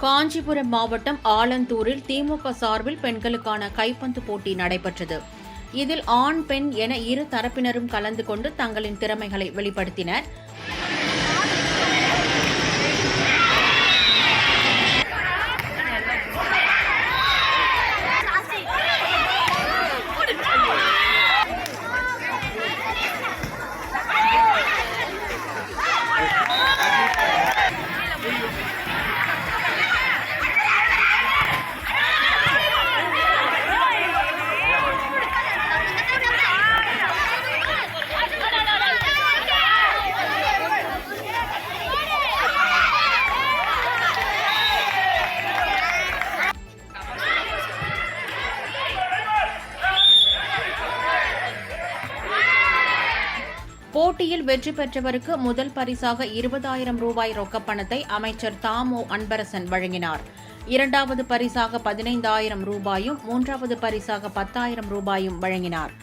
காஞ்சிபுரம் மாவட்டம் ஆலந்தூரில் திமுக சார்பில் பெண்களுக்கான கைப்பந்து போட்டி நடைபெற்றது. இதில் ஆண், பெண் என இரு தரப்பினரும் கலந்து கொண்டு தங்களின் திறமைகளை வெளிப்படுத்தினர். போட்டியில் வெற்றி பெற்றவருக்கு முதல் பரிசாக 20,000 ரூபாய் ரொக்கப்பணத்தை அமைச்சர் தாமோ அன்பரசன் வழங்கினார். இரண்டாவது பரிசாக 15,000 ரூபாயும், மூன்றாவது பரிசாக 10,000 ரூபாயும் வழங்கினார்.